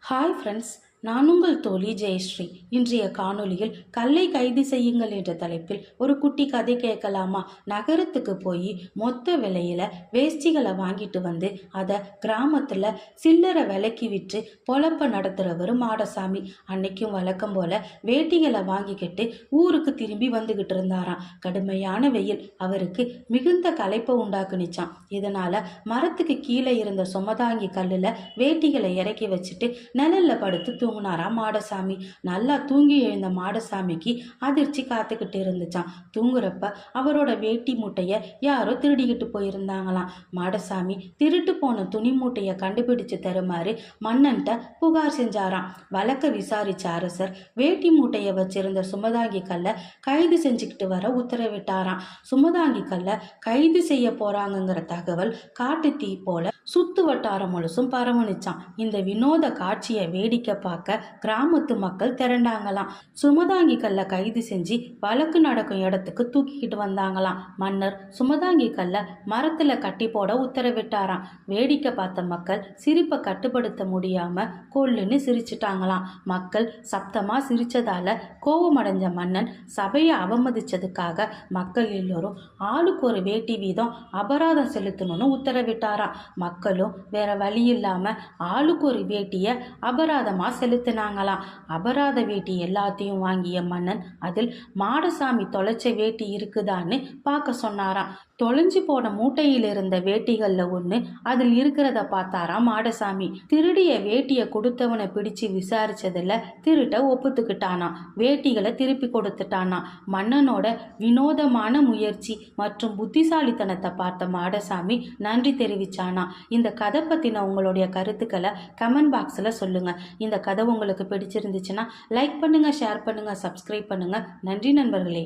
Hi friends, நான் உங்கள் தோழி ஜெயஸ்ரீ. இன்றைய காணொளியில் கல்லை கைது செய்யுங்கள் என்ற தலைப்பில் ஒரு குட்டி கதை கேட்கலாமா? நகரத்துக்கு போய் மொத்த விலையில வேஷ்டிகளை வாங்கிட்டு வந்து அதை கிராமத்தில் சில்லறை விலைக்கு விற்று பொழப்ப நடத்துகிறவர் மாடசாமி. அன்னைக்கும் வழக்கம் போல வேட்டிகளை வாங்கிக்கிட்டு ஊருக்கு திரும்பி வந்துகிட்டு இருந்தாராம். கடுமையான வெயில் அவருக்கு மிகுந்த களைப்பை உண்டாக்குனிச்சான். இதனால மரத்துக்கு கீழே இருந்த சுமதாங்கி கல்லில் வேட்டிகளை இறக்கி வச்சுட்டு நிழல்ல படுத்து தூங்குனாராம் மாடசாமி. நல்லா தூங்கி எழுந்த மாடசாமிக்கு அதிர்ச்சி காத்துக்கிட்டு இருந்துச்சான். தூங்குறப்ப அவரோட வேட்டி மூட்டைய யாரோ திருடிக்கிட்டு போயிருந்தாங்களாம். மாடசாமி திருட்டு போன துணி மூட்டைய கண்டுபிடிச்சு தருமாறு மன்னன்ட்ட புகார் செஞ்சாராம். வழக்க விசாரிச்ச அரசர் வேட்டி மூட்டைய வச்சிருந்த சுமதாங்கி கல்ல கைது செஞ்சுக்கிட்டு வர உத்தரவிட்டாராம். சுமதாங்கி கல்ல கைது செய்ய போறாங்கங்கிற தகவல் காட்டு தீ போல சுத்து வட்டாரம் முழுசும் பரவணிச்சான். இந்த வினோத காட்சியை வேடிக்கை பார்க்க கிராமத்து மக்கள் திரண்டாங்களாம். சுமதாங்கி கல்ல கைது செஞ்சு வழக்கு நடக்கும் இடத்துக்கு தூக்கிக்கிட்டு வந்தாங்களாம். மன்னர் சுமதாங்கி கல்ல மரத்துல கட்டி போட உத்தரவிட்டாராம். வேடிக்கை பார்த்த மக்கள் சிரிப்பை கட்டுப்படுத்த முடியாம கொல்லுன்னு சிரிச்சிட்டாங்களாம். மக்கள் சப்தமா சிரிச்சதால கோபமடைஞ்ச மன்னன் சபையை அவமதிச்சதுக்காக மக்கள் எல்லோரும் ஆளுக்கு ஒரு வேட்டி வீதம் அபராதம் செலுத்தணும்னு உத்தரவிட்டாராம். மக்களும் வேற வழி இல்லாம ஆளுக்கு ஒரு வேட்டிய அபராதமா செலுத்தினாங்களாம். அபராத வேட்டி எல்லாத்தையும் வாங்கிய மன்னன் அதில் மாடசாமி தொலைச்ச வேட்டி இருக்குதான்னு பார்க்க சொன்னாராம். தொலைஞ்சு போன மூட்டையில் இருந்த வேட்டிகள்ல ஒண்ணு அதில் இருக்கிறத பார்த்தாராம் மாடசாமி. திருடிய வேட்டியை கொடுத்தவனை பிடிச்சு விசாரிச்சதுல திருட்ட ஒப்புத்துக்கிட்டானா. வேட்டிகளை திருப்பி கொடுத்துட்டானா. மன்னனோட வினோதமான முயற்சி மற்றும் புத்திசாலித்தனத்தை பார்த்த மாடசாமி நன்றி தெரிவிச்சானா. இந்த கதை பத்தின உங்களுடைய கருத்துக்களை கமெண்ட் பாக்ஸில் சொல்லுங்க. இந்த கதை உங்களுக்கு பிடிச்சிருந்துச்சுன்னா லைக் பண்ணுங்க, ஷேர் பண்ணுங்க, சப்ஸ்கிரைப் பண்ணுங்க. நன்றி நண்பர்களே.